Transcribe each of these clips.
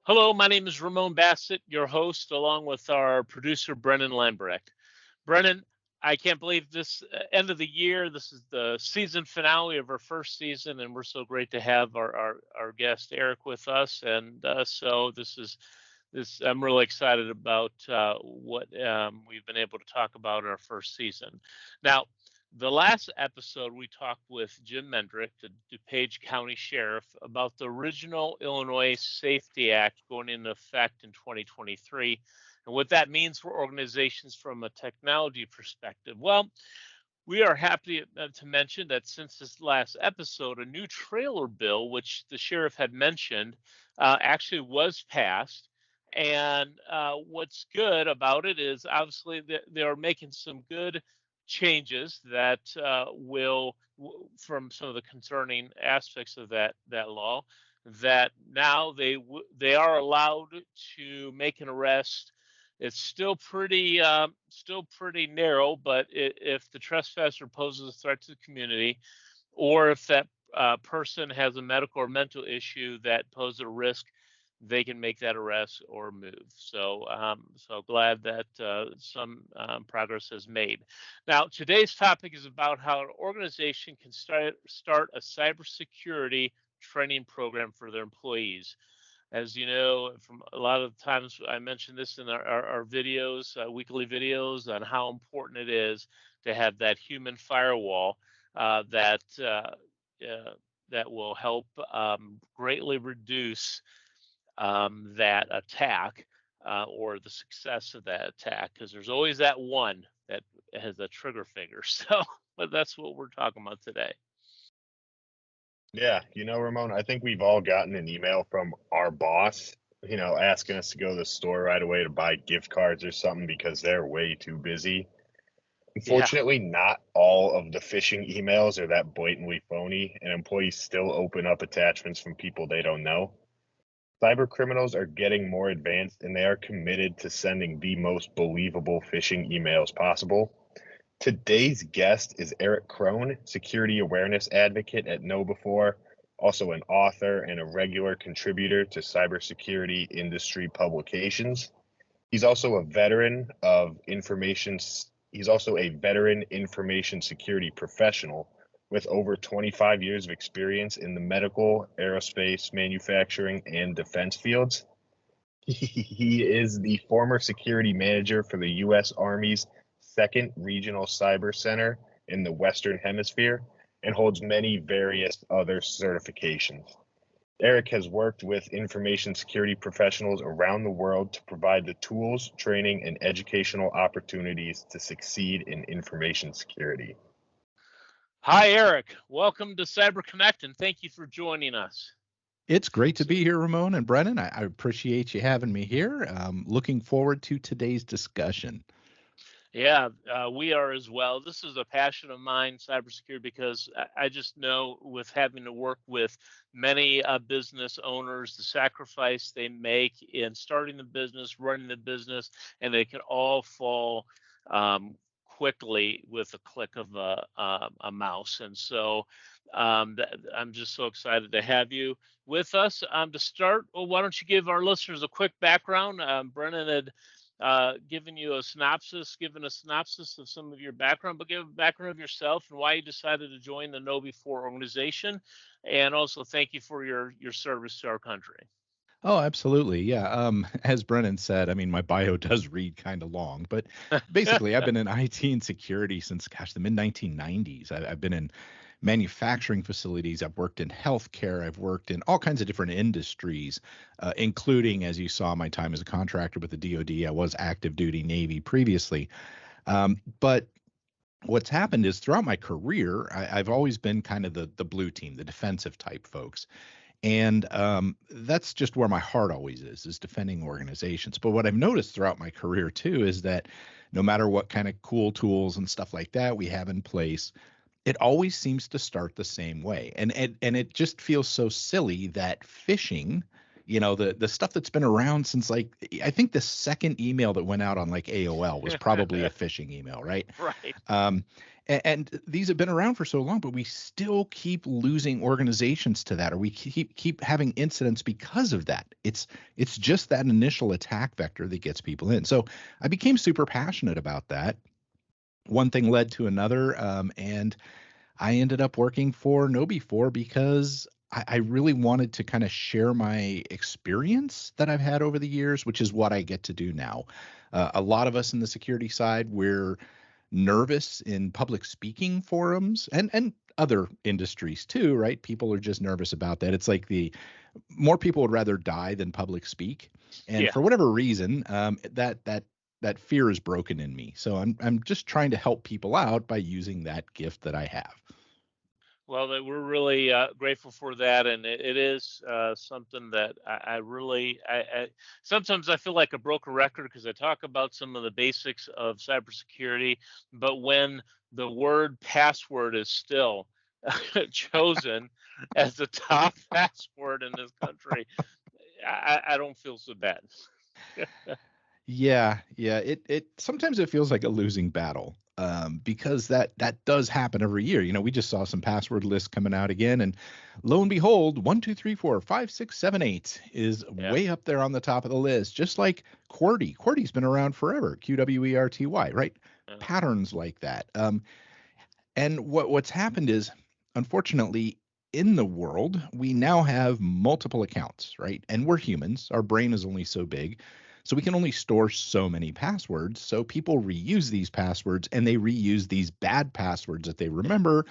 Hello, my name is Ramon Bassett, your host, along with our producer, Brennan Lambrecht. Brennan, I can't believe this end of the year. This is the season finale of our first season, and we're so great to have our guest Erich with us. And so I'm really excited about what we've been able to talk about in our first season. Now, the last episode, we talked with Jim Mendrick, the DuPage County Sheriff, about the original Illinois Safety Act going into effect in 2023 and what that means for organizations from a technology perspective. Well, we are happy to mention that since this last episode, a new trailer bill, which the sheriff had mentioned, actually was passed. And what's good about it is obviously they are making some good changes that will, from some of the concerning aspects of that law, that now they are allowed to make an arrest. It's still pretty narrow, but if the trespasser poses a threat to the community, or if that person has a medical or mental issue that poses a risk, they can make that arrest or move. So glad that some progress is made. Now, today's topic is about how an organization can start a cybersecurity training program for their employees. As you know, from a lot of times I mentioned this in our videos, weekly videos, on how important it is to have that human firewall that will help greatly reduce that attack or the success of that attack, because there's always that one that has a trigger finger. So, but that's what we're talking about today. Yeah, Ramon, I think we've all gotten an email from our boss, asking us to go to the store right away to buy gift cards or something because they're way too busy. Unfortunately, not all of the phishing emails are that blatantly phony, and employees still open up attachments from people they don't know. Cyber criminals are getting more advanced, and they are committed to sending the most believable phishing emails possible. Today's guest is Erich Kron, Security Awareness Advocate at KnowBe4, also an author and a regular contributor to cybersecurity industry publications. He's also a veteran information security professional with over 25 years of experience in the medical, aerospace, manufacturing, and defense fields. He is the former security manager for the U.S. Army's 2nd Regional Cyber Center in the Western Hemisphere and holds many various other certifications. Erich has worked with information security professionals around the world to provide the tools, training, and educational opportunities to succeed in information security. Hi, Erich. Welcome to Cyber Connect, and thank you for joining us. It's great to be here, Ramon and Brennan. I appreciate you having me here. Looking forward to today's discussion. Yeah, we are as well. This is a passion of mine, cybersecurity, because I just know, with having to work with many business owners, the sacrifice they make in starting the business, running the business, and they can all fall quickly with a click of a mouse. And so I'm just so excited to have you with us. To start, well, why don't you give our listeners a quick background? Brennan had given a synopsis of some of your background, but give a background of yourself and why you decided to join the KnowBe4 organization. And also thank you for your service to our country. Oh, absolutely. Yeah. As Brennan said, I mean, my bio does read kind of long, but basically I've been in IT and security since, the mid-1990s. I've been in manufacturing facilities. I've worked in healthcare. I've worked in all kinds of different industries, including, as you saw, my time as a contractor with the DoD. I was active duty Navy previously. But what's happened is throughout my career, I've always been kind of the blue team, the defensive type folks. And that's just where my heart always is defending organizations. But what I've noticed throughout my career, too, is that no matter what kind of cool tools and stuff like that we have in place, it always seems to start the same way. And it just feels so silly that phishing, the stuff that's been around since, I think the second email that went out on AOL was probably a phishing email, right? Right. And these have been around for so long, but we still keep losing organizations to that, or we keep having incidents because of that. It's just that initial attack vector that gets people in. So I became super passionate about that. One thing led to another, and I ended up working for KnowBe4 because I really wanted to kind of share my experience that I've had over the years, which is what I get to do now. A lot of us in the security side, we're nervous in public speaking forums and other industries too, right? People are just nervous about that. It's like more people would rather die than public speak. And Yeah. for whatever reason, that fear is broken in me. So I'm just trying to help people out by using that gift that I have. Well, we're really grateful for that, and it is something that I really, sometimes I feel like a broken record because I talk about some of the basics of cybersecurity, but when the word password is still chosen as the top password in this country, I don't feel so bad. Yeah. It sometimes it feels like a losing battle, because that does happen every year. We just saw some password lists coming out again, and lo and behold, 1, 2, 3, 4, 5, 6, 7, 8 is Yeah. way up there on the top of the list. Just like QWERTY. QWERTY's been around forever. QWERTY, right? Patterns like that. And what's happened is, unfortunately, in the world, we now have multiple accounts, right? And we're humans. Our brain is only so big. So we can only store so many passwords. So people reuse these passwords, and they reuse these bad passwords that they remember,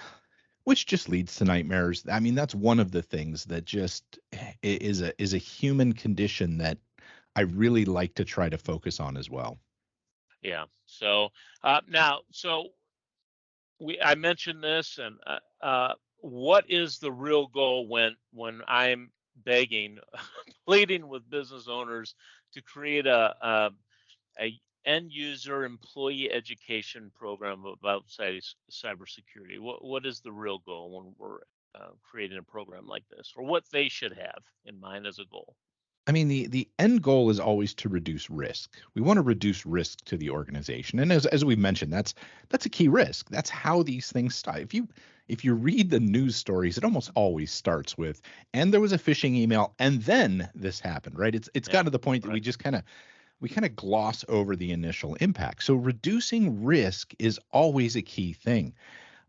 which just leads to nightmares. I mean, that's one of the things that just is a human condition that I really like to try to focus on as well. Yeah. So now, I mentioned this, and what is the real goal when I'm begging, pleading with business owners to create a end user employee education program about cybersecurity? What is the real goal when we're creating a program like this, or what they should have in mind as a goal? I mean, the end goal is always to reduce risk. We want to reduce risk to the organization, and as we mentioned, that's a key risk. That's how these things start. If you read the news stories, it almost always starts with, and there was a phishing email, and then this happened, right? It's Yeah, gotten to the point that right. we kind of gloss over the initial impact. So reducing risk is always a key thing.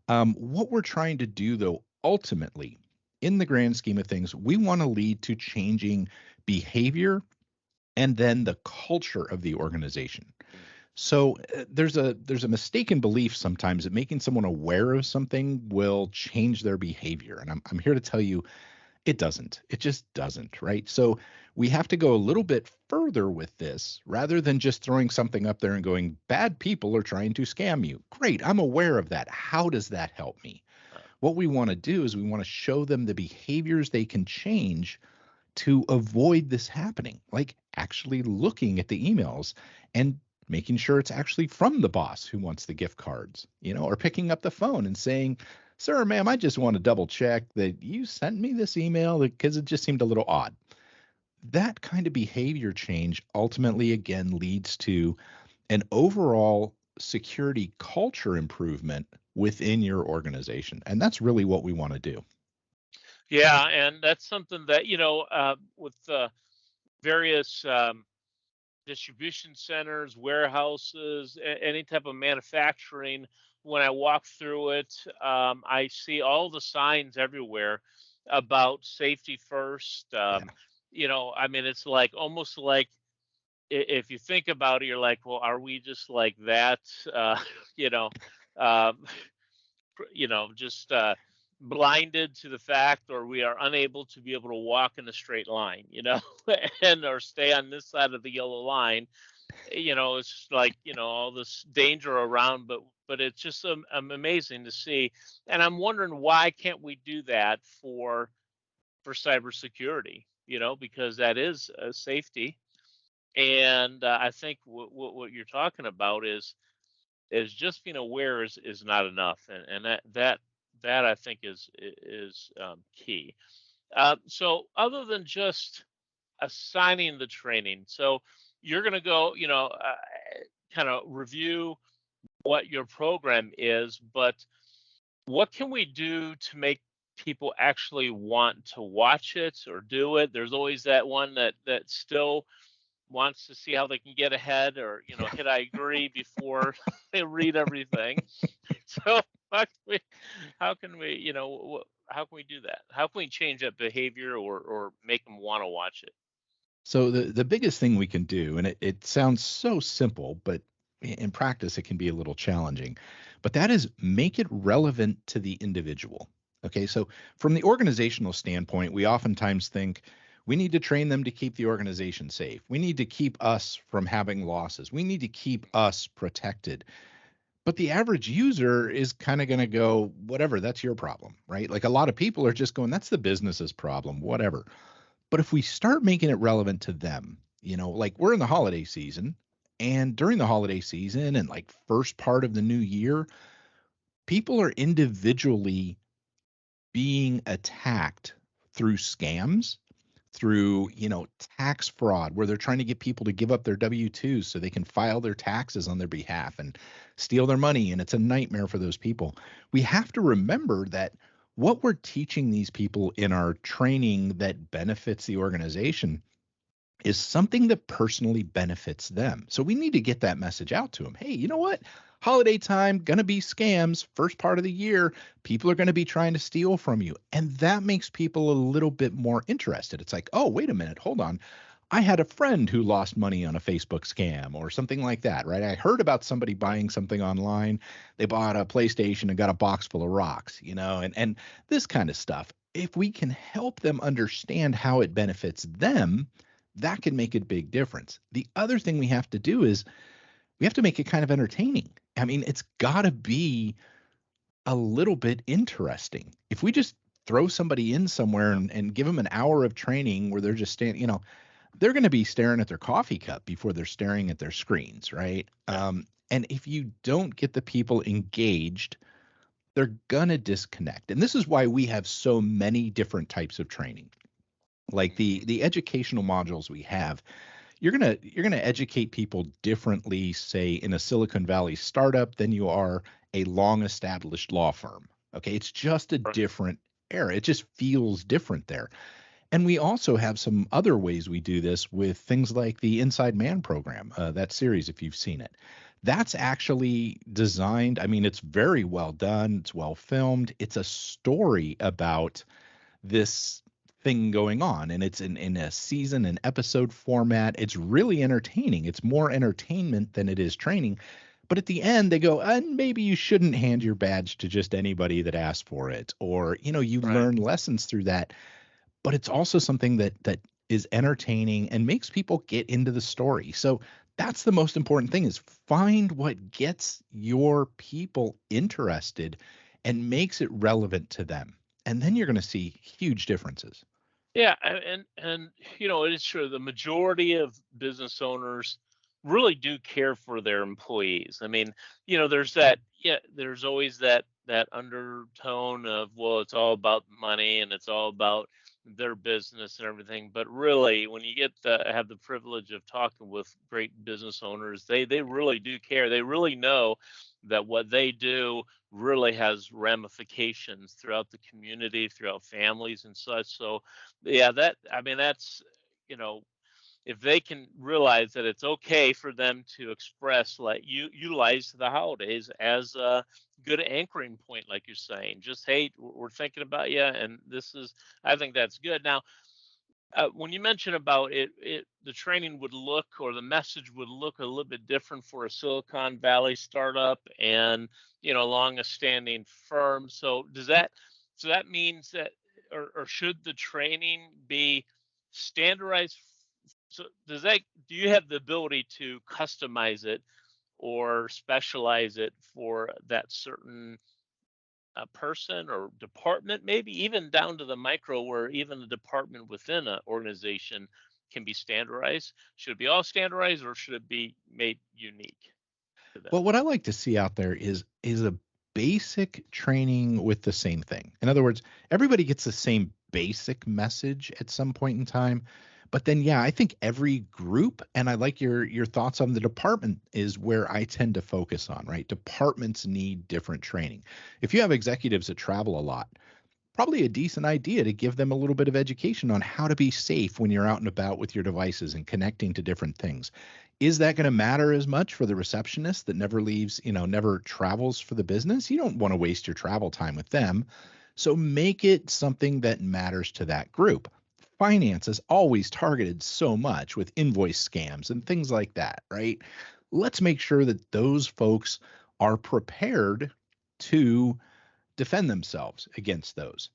What we're trying to do, though, ultimately, in the grand scheme of things, we want to lead to changing behavior and then the culture of the organization. So there's a mistaken belief sometimes that making someone aware of something will change their behavior, and I'm here to tell you it doesn't. It just doesn't, right? So we have to go a little bit further with this rather than just throwing something up there and going, bad people are trying to scam you. Great, I'm aware of that. How does that help me? What we want to do is we want to show them the behaviors they can change to avoid this happening, like actually looking at the emails and making sure it's actually from the boss who wants the gift cards, or picking up the phone and saying, sir, ma'am, I just want to double check that you sent me this email because it just seemed a little odd. That kind of behavior change ultimately, again, leads to an overall security culture improvement within your organization. And that's really what we want to do. Yeah, and that's something that with various distribution centers, warehouses, any type of manufacturing. When I walk through it, I see all the signs everywhere about safety first. I mean, it's like almost like if you think about it, you're like, well, are we just like that? You know, um, just blinded to the fact, or we are unable to be able to walk in a straight line, and or stay on this side of the yellow line. It's like all this danger around, but it's just amazing to see, and I'm wondering why can't we do that for cybersecurity? Because that is a safety, and I think what you're talking about is just being aware is not enough, and that I think is key. So other than just assigning the training, so you're going to go, kind of review what your program is, but what can we do to make people actually want to watch it or do it? There's always that one that still wants to see how they can get ahead, or Yeah. hit I agree before they read everything. So how can we how can we do that? How can we change that behavior, or make them want to watch it? So the biggest thing we can do, and it sounds so simple, but in practice it can be a little challenging, but that is make it relevant to the individual. Okay, so from the organizational standpoint, we oftentimes think we need to train them to keep the organization safe. We need to keep us from having losses. We need to keep us protected. But the average user is kind of going to go, whatever, that's your problem, right? Like a lot of people are just going, that's the business's problem, whatever. But if we start making it relevant to them, like we're in the holiday season, and during the holiday season and like first part of the new year, people are individually being attacked through scams, through, tax fraud, where they're trying to get people to give up their W-2s so they can file their taxes on their behalf and steal their money. And it's a nightmare for those people. We have to remember that what we're teaching these people in our training that benefits the organization is something that personally benefits them. So we need to get that message out to them. Hey, you know what? Holiday time, gonna be scams. First part of the year, people are gonna be trying to steal from you. And that makes people a little bit more interested. It's like, oh, wait a minute, hold on. I had a friend who lost money on a Facebook scam or something like that, right? I heard about somebody buying something online. They bought a PlayStation and got a box full of rocks, and this kind of stuff. If we can help them understand how it benefits them, that can make a big difference. The other thing we have to do is we have to make it kind of entertaining. I mean, it's got to be a little bit interesting. If we just throw somebody in somewhere and give them an hour of training where they're just standing, they're going to be staring at their coffee cup before they're staring at their screens, right? And if you don't get the people engaged, they're going to disconnect. And this is why we have so many different types of training. Like the educational modules we have, you're gonna educate people differently, say in a Silicon Valley startup than you are a long established law firm. Okay, it's just a different era. It just feels different there. And we also have some other ways we do this with things like the Inside Man program, that series, if you've seen it. That's actually designed, I mean, it's very well done, it's well filmed. It's a story about this thing going on, and it's in a season and episode format. It's really entertaining. It's more entertainment than it is training. But at the end they go, and maybe you shouldn't hand your badge to just anybody that asks for it, or you learn lessons through that. But it's also something that is entertaining and makes people get into the story. So that's the most important thing, is find what gets your people interested and makes it relevant to them. And then you're going to see huge differences. Yeah, and it is true. The majority of business owners really do care for their employees. I mean, there's always that undertone of, well, it's all about money and it's all about their business and everything. But really, when you have the privilege of talking with great business owners, they really do care. They really know that what they do really has ramifications throughout the community, throughout families and such. So yeah, that's you know if they can realize that it's okay for them to express, like, you utilize the holidays as a good anchoring point, like you're saying, just, hey, we're thinking about you, and I think that's good. Now, when you mentioned about the training would look, or the message would look a little bit different for a Silicon Valley startup and long a standing firm. So that means that, or should the training be standardized? So do you have the ability to customize it or specialize it for that certain person or department, maybe even down to the micro, where even the department within an organization can be standardized? Should it be all standardized, or should it be made unique to them? Well, what I like to see out there is a basic training with the same thing. In other words, everybody gets the same basic message at some point in time. But then, yeah, I think every group, and I like your thoughts on the department, is where I tend to focus on, right? Departments need different training. If you have executives that travel a lot, probably a decent idea to give them a little bit of education on how to be safe when you're out and about with your devices and connecting to different things. Is that going to matter as much for the receptionist that never leaves, never travels for the business? You don't want to waste your travel time with them. So make it something that matters to that group. Finance is always targeted so much with invoice scams and things like that, right? Let's make sure that those folks are prepared to defend themselves against those.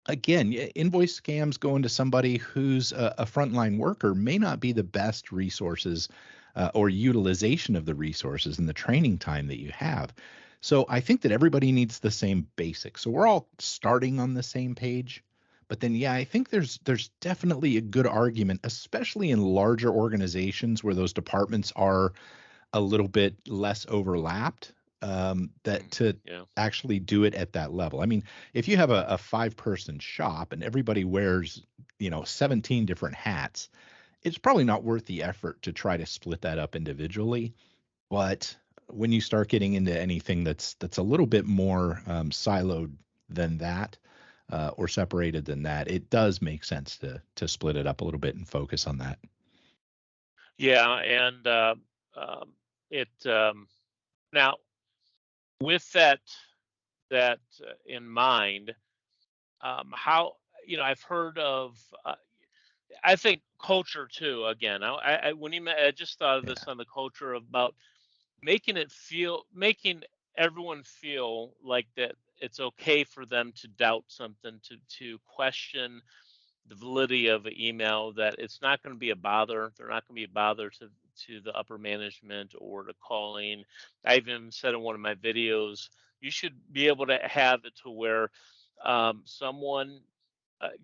Again, invoice scams going to somebody who's a frontline worker may not be the best resources or utilization of the resources and the training time that you have. So I think that everybody needs the same basics. So we're all starting on the same page. But then, yeah, I think there's definitely a good argument, especially in larger organizations where those departments are a little bit less overlapped, that to actually do it at that level. I mean, if you have a 5-person shop and everybody wears, 17 different hats, it's probably not worth the effort to try to split that up individually. But when you start getting into anything that's a little bit more siloed than that, or separated than that, it does make sense to split it up a little bit and focus on that. Yeah, and it now with that in mind, how I've heard of. I think culture too. Again, I when I just thought of this on the culture about making everyone feel like that it's okay for them to doubt something, to question the validity of an email, that it's not going to be a bother. They're not going to be a bother to the upper management or to calling. I even said in one of my videos, you should be able to have it to where someone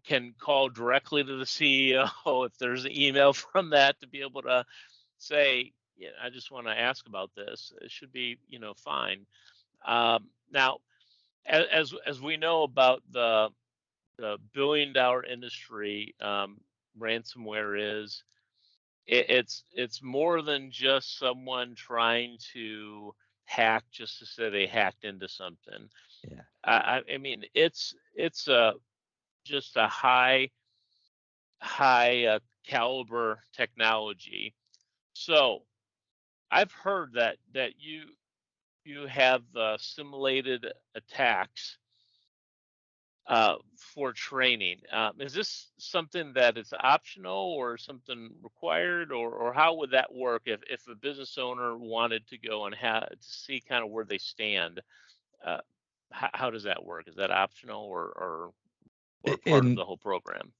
can call directly to the CEO if there's an email from that, to be able to say, yeah, I just want to ask about this. It should be, fine. Now, as we know about the billion-dollar industry, ransomware is, it's more than just someone trying to hack just to say they hacked into something. Yeah. I mean, it's just a high caliber technology. So I've heard that you have simulated attacks for training. Is this something that is optional or something required, or how would that work if a business owner wanted to go and to see kind of where they stand? How does that work? Is that optional or part of the whole program?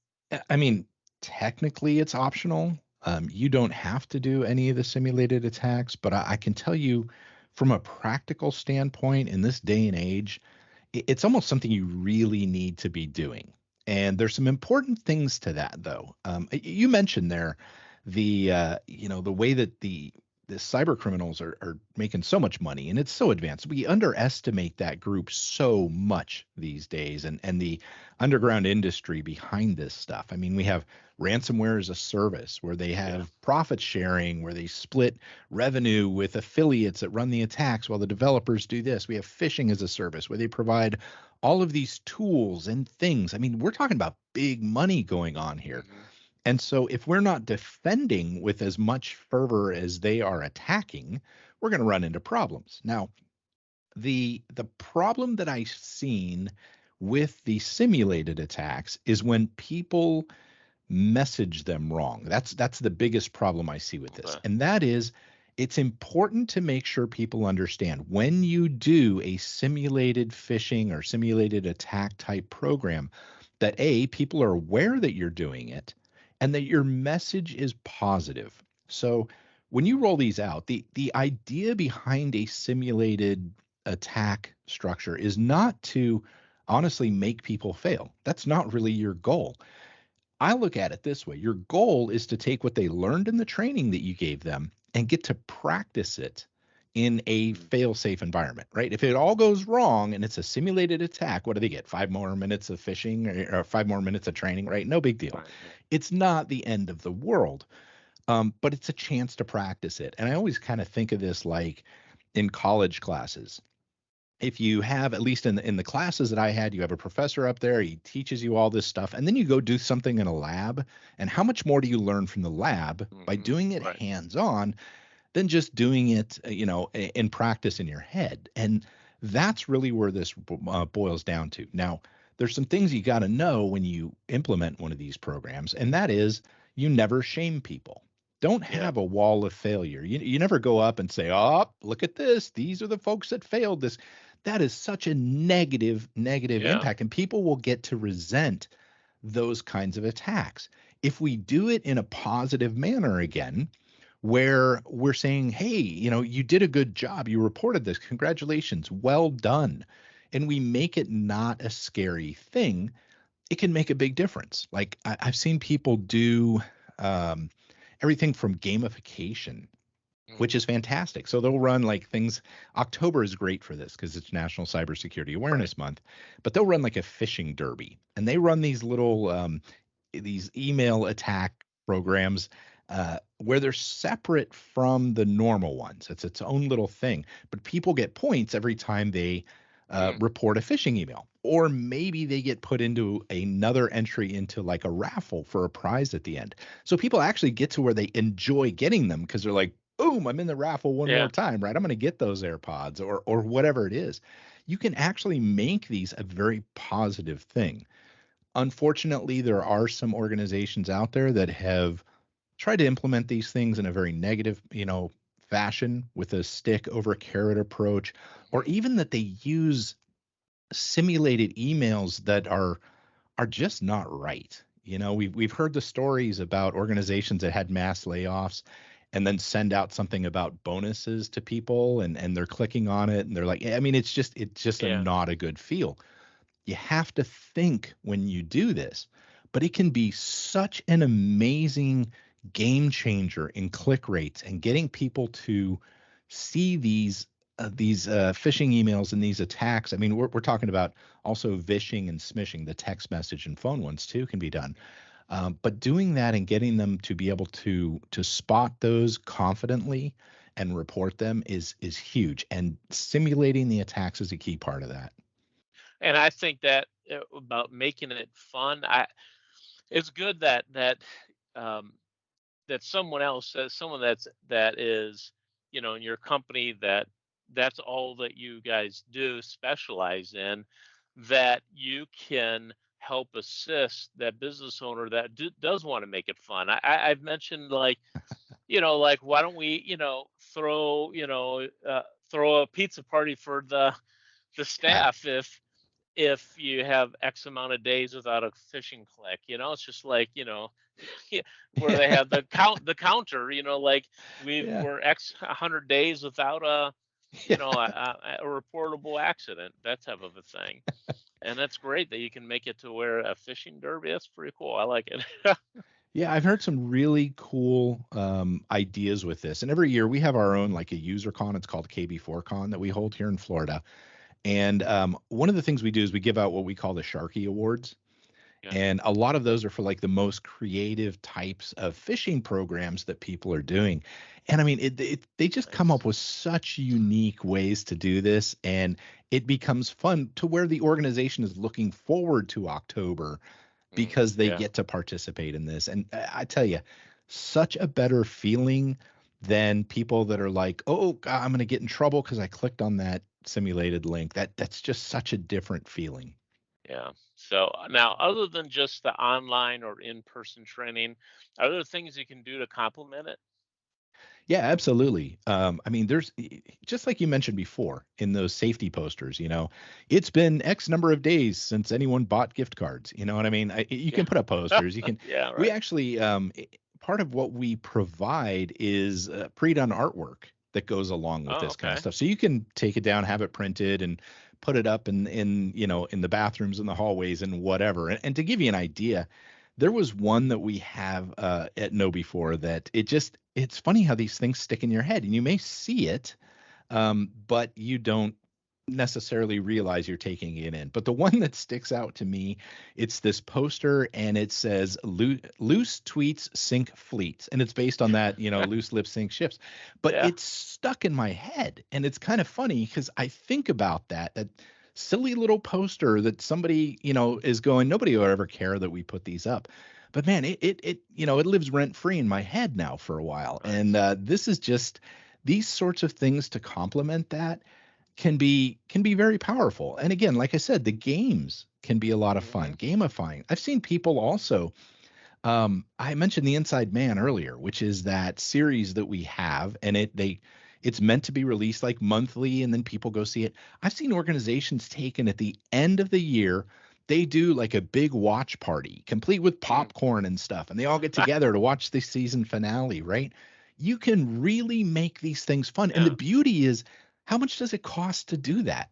I mean, technically it's optional. You don't have to do any of the simulated attacks, but I can tell you from a practical standpoint in this day and age, it's almost something you really need to be doing. And there's some important things to that, though. You mentioned there the way that the cyber criminals are making so much money, and it's so advanced. We underestimate that group so much these days, and the underground industry behind this stuff. I mean, we have ransomware as a service where they have profit sharing, where they split revenue with affiliates that run the attacks while the developers do this. We have phishing as a service where they provide all of these tools and things. I mean, we're talking about big money going on here. Mm-hmm. And so if we're not defending with as much fervor as they are attacking, we're going to run into problems. Now, the problem that I've seen with the simulated attacks is when people message them wrong. That's the biggest problem I see with this. And that is, it's important to make sure people understand when you do a simulated phishing or simulated attack type program, that people are aware that you're doing it, and that your message is positive. So when you roll these out, the idea behind a simulated attack structure is not to honestly make people fail. That's not really your goal. I look at it this way. Your goal is to take what they learned in the training that you gave them and get to practice it in a fail-safe environment, right? If it all goes wrong and it's a simulated attack, what do they get? 5 more minutes of phishing or 5 more minutes of training, right? No big deal. Right. It's not the end of the world, but it's a chance to practice it. And I always kind of think of this like in college classes. If you have, at least in the classes that I had, you have a professor up there, he teaches you all this stuff, and then you go do something in a lab. And how much more do you learn from the lab by doing it Right. hands-on than just doing it, in practice in your head? And that's really where this boils down to. Now, there's some things you got to know when you implement one of these programs, and that is you never shame people. Don't Yeah. have a wall of failure. You never go up and say, "Oh, look at this. These are the folks that failed this." That is such a negative Yeah. impact, and people will get to resent those kinds of attacks. If we do it in a positive manner again, where we're saying, "Hey, you did a good job. You reported this. Congratulations. Well done." And we make it not a scary thing, it can make a big difference. Like I've seen people do um, everything from gamification, which is fantastic. So they'll run like things. October is great for this because it's National Cybersecurity Awareness Month, but they'll run like a phishing derby, and they run these little these email attack programs where they're separate from the normal ones. It's its own little thing, but people get points every time they report a phishing email, or maybe they get put into another entry into like a raffle for a prize at the end. So people actually get to where they enjoy getting them because they're like, boom, I'm in the raffle one more time, right? I'm going to get those AirPods or whatever it is. You can actually make these a very positive thing. Unfortunately, there are some organizations out there that have tried to implement these things in a very negative, fashion with a stick over a carrot approach, or even that they use simulated emails that are just not right. We've heard the stories about organizations that had mass layoffs and then send out something about bonuses to people, and they're clicking on it and they're like, I mean, it's just not a good feel. You have to think when you do this, but it can be such an amazing game changer in click rates and getting people to see these phishing emails and these attacks. I mean, we're talking about also vishing and smishing, the text message and phone ones too can be done. But doing that and getting them to be able to spot those confidently and report them is huge. And simulating the attacks is a key part of that. And I think that about making it fun, it's good um, that someone else says, someone that is, in your company, that's all that you guys do specialize in, that you can help assist that business owner that does want to make it fun. I've mentioned, like, like, why don't we, throw a pizza party for the staff if you have X amount of days without a phishing click. It's just like, where they have the counter, like we're X 100 days without a reportable accident, that type of a thing. And that's great that you can make it to where a phishing derby. That's pretty cool. I like it. Yeah, I've heard some really cool ideas with this. And every year we have our own, like a user con. It's called KnowBe4 Con that we hold here in Florida. And one of the things we do is we give out what we call the Sharky Awards. Yeah. And a lot of those are for like the most creative types of phishing programs that people are doing. And I mean, they just come up with such unique ways to do this. And it becomes fun to where the organization is looking forward to October because they get to participate in this. And I tell you, such a better feeling than people that are like, oh, God, I'm going to get in trouble because I clicked on that simulated link. That's just such a different feeling. Yeah. So now, other than just the online or in-person training, are there things you can do to complement it? Yeah, absolutely. I mean, there's just like you mentioned before in those safety posters, it's been X number of days since anyone bought gift cards. You know what I mean? You can put up posters. You can. Yeah, right. We actually, part of what we provide is pre-done artwork that goes along with this kind of stuff. So you can take it down, have it printed, and put it up in the bathrooms, in the hallways, and whatever. And to give you an idea, there was one that we have at KnowBe4 that it's funny how these things stick in your head, and you may see it, but you don't necessarily realize you're taking it in. But the one that sticks out to me, it's this poster and it says loose tweets sink fleets. And it's based on that, loose lips sink ships. But Yeah. it's stuck in my head. And it's kind of funny because I think about that silly little poster that somebody, is going, nobody will ever care that we put these up. But man, it lives rent free in my head now for a while. Nice. And this is just these sorts of things to complement that can be very powerful. And again, like I said, the games can be a lot of fun, gamifying. I've seen people also, I mentioned The Inside Man earlier, which is that series that we have, and it's meant to be released like monthly, and then people go see it. I've seen organizations taken at the end of the year, they do like a big watch party, complete with popcorn and stuff, and they all get together to watch the season finale, right? You can really make these things fun. Yeah. And the beauty is, how much does it cost to do that?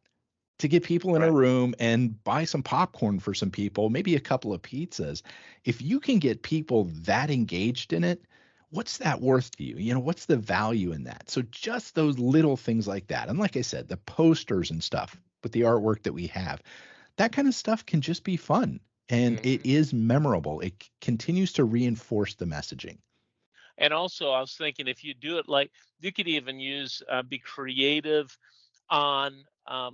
To get people in a room and buy some popcorn for some people, maybe a couple of pizzas. If you can get people that engaged in it, what's that worth to you? What's the value in that? So just those little things like that. And like I said, the posters and stuff with the artwork that we have, that kind of stuff can just be fun. And it is memorable. It continues to reinforce the messaging. And also, I was thinking if you do it like you could even be creative on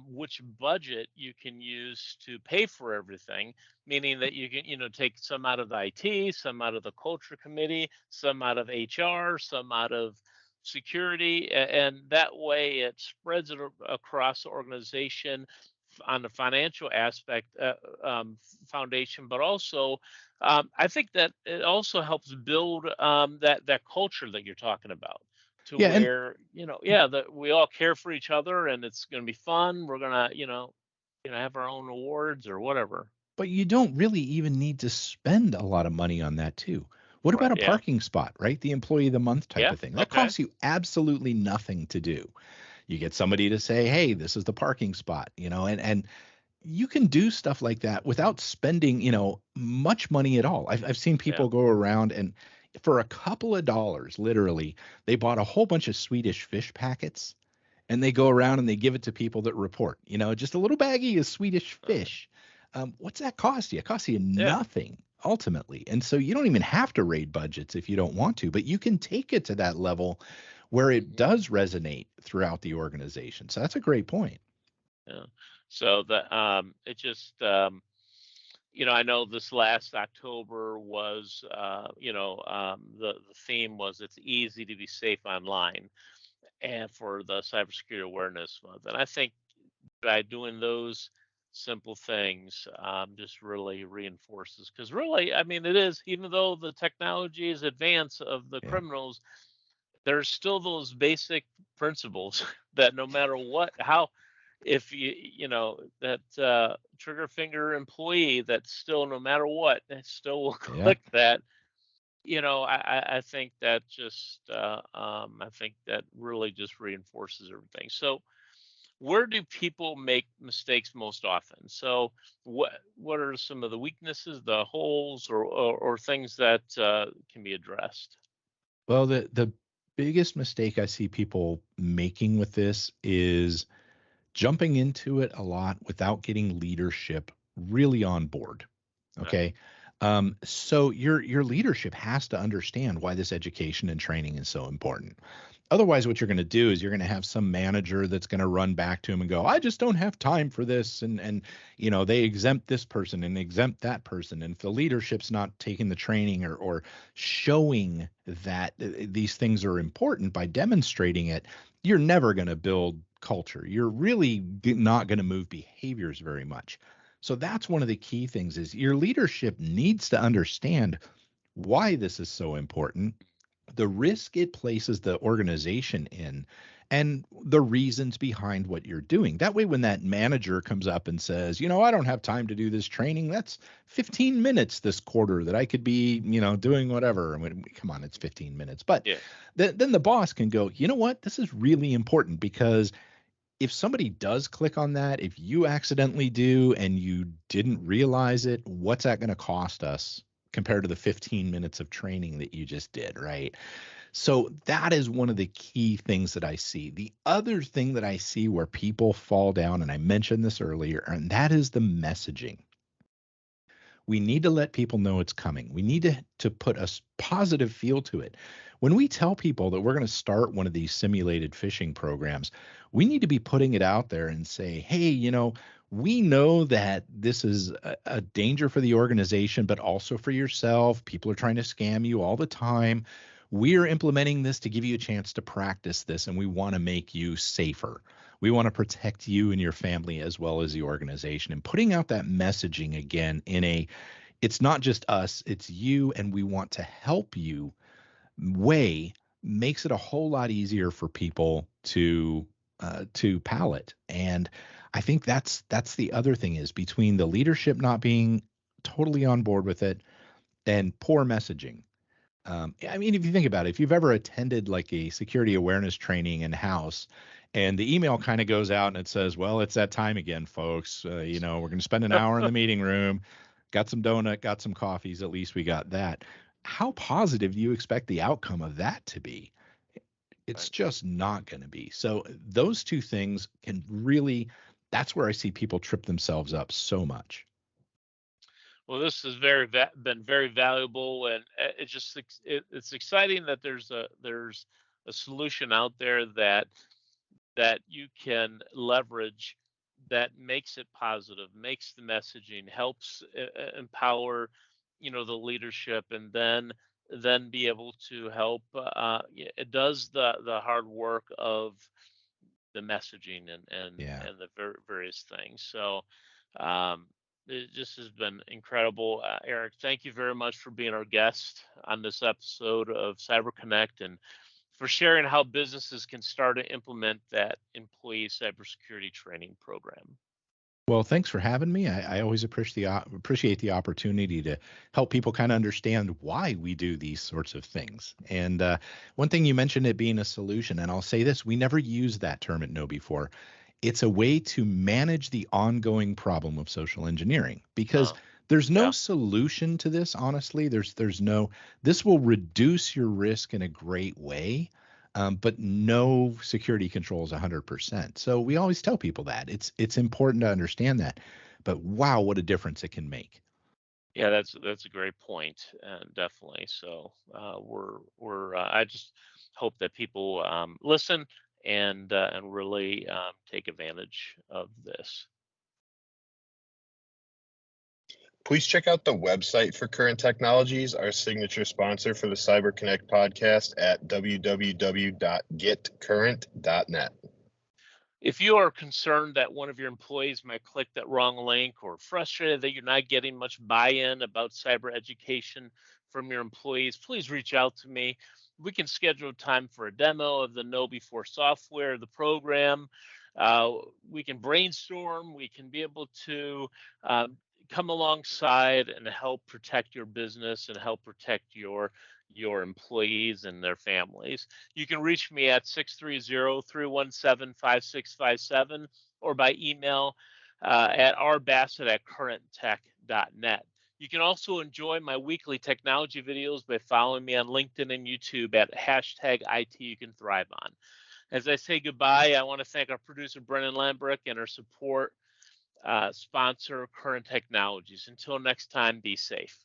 which budget you can use to pay for everything, meaning that you can, take some out of the IT, some out of the culture committee, some out of HR, some out of security, and that way it spreads it across the organization on the financial aspect foundation, but also I think that it also helps build that culture that you're talking about, to where that we all care for each other and it's going to be fun. We're gonna have our own awards or whatever. But you don't really even need to spend a lot of money on that too. What about a parking spot, right? The employee of the month type of thing. That costs you absolutely nothing to do. You get somebody to say, hey, this is the parking spot, and you can do stuff like that without spending, much money at all. I've seen people go around and for a couple of dollars, literally, they bought a whole bunch of Swedish fish packets and they go around and they give it to people that report, just a little baggie of Swedish fish. What's that cost you? It costs you nothing ultimately. And so you don't even have to raid budgets if you don't want to, but you can take it to that level where it does resonate throughout the organization. So that's a great point. Yeah. So it just, I know this last October was, the theme was it's easy to be safe online, and for the Cybersecurity Awareness Month. And I think by doing those simple things just really reinforces, because really, I mean, it is, even though the technology is advanced of the criminals, there's still those basic principles that no matter if that trigger finger employee, that still, no matter what, they still will click that. I think that just I think that really just reinforces everything. So where do people make mistakes most often? So what are some of the weaknesses, the holes, or things that can be addressed? Well, the biggest mistake I see people making with this is jumping into it a lot without getting leadership really on board. Okay. So your leadership has to understand why this education and training is so important. Otherwise, what you're going to do is you're going to have some manager that's going to run back to him and go, I just don't have time for this. And they exempt this person and exempt that person. And if the leadership's not taking the training or showing that these things are important by demonstrating it, you're never going to build culture. You're really not going to move behaviors very much. So that's one of the key things is your leadership needs to understand why this is so important, the risk it places the organization in, and the reasons behind what you're doing. That way, when that manager comes up and says, I don't have time to do this training, that's 15 minutes this quarter that I could be, doing whatever. I mean, come on, it's 15 minutes. But then the boss can go, you know what? This is really important, because if somebody does click on that, if you accidentally do and you didn't realize it, what's that going to cost us compared to the 15 minutes of training that you just did, right? So that is one of the key things that I see. The other thing that I see where people fall down, and I mentioned this earlier, and that is the messaging. We need to let people know it's coming. We need to put a positive feel to it. When we tell people that we're going to start one of these simulated phishing programs, we need to be putting it out there and say, hey, we know that this is a danger for the organization, but also for yourself. People are trying to scam you all the time. We're implementing this to give you a chance to practice this, and we want to make you safer. We want to protect you and your family as well as the organization. And putting out that messaging again it's not just us, it's you, and we want to help you way makes it a whole lot easier for people to palate. And I think that's the other thing is between the leadership not being totally on board with it and poor messaging. I mean, if you think about it, if you've ever attended like a security awareness training in-house and the email kind of goes out and it says, well, it's that time again, folks. We're going to spend an hour in the meeting room, got some donut, got some coffees. At least we got that. How positive do you expect the outcome of that to be? It's just not going to be. So those two things can really, that's where I see people trip themselves up so much. Well, this has been very valuable, and it's exciting that there's a solution out there that you can leverage that makes it positive, makes the messaging, helps empower, the leadership, and then be able to help. It does the hard work of the messaging and the various things. So. It just has been incredible. Erich, thank you very much for being our guest on this episode of Cyber Connect and for sharing how businesses can start to implement that employee cybersecurity training program. Well, thanks for having me. I always appreciate the opportunity to help people kind of understand why we do these sorts of things. And one thing you mentioned, it being a solution, and I'll say this, we never use that term at KnowBe4. It's a way to manage the ongoing problem of social engineering because there's no solution to this. Honestly, this will reduce your risk in a great way. But no security controls 100%. So we always tell people that it's important to understand that. But wow, what a difference it can make. Yeah, that's a great point, definitely. So I just hope that people listen and really take advantage of this. Please check out the website for Current Technologies, our signature sponsor for the Cyber Connect podcast at www.getcurrent.net. If you are concerned that one of your employees might click that wrong link or frustrated that you're not getting much buy-in about cyber education from your employees, please reach out to me. We can schedule time for a demo of the KnowBe4 software, the program. We can brainstorm. We can be able to come alongside and help protect your business and help protect your employees and their families. You can reach me at 630-317-5657 or by email at rbassett@currenttech.net. You can also enjoy my weekly technology videos by following me on LinkedIn and YouTube at #ITYouCanThriveOn. As I say goodbye, I want to thank our producer, Brennan Lambrick, and our support sponsor, Current Technologies. Until next time, be safe.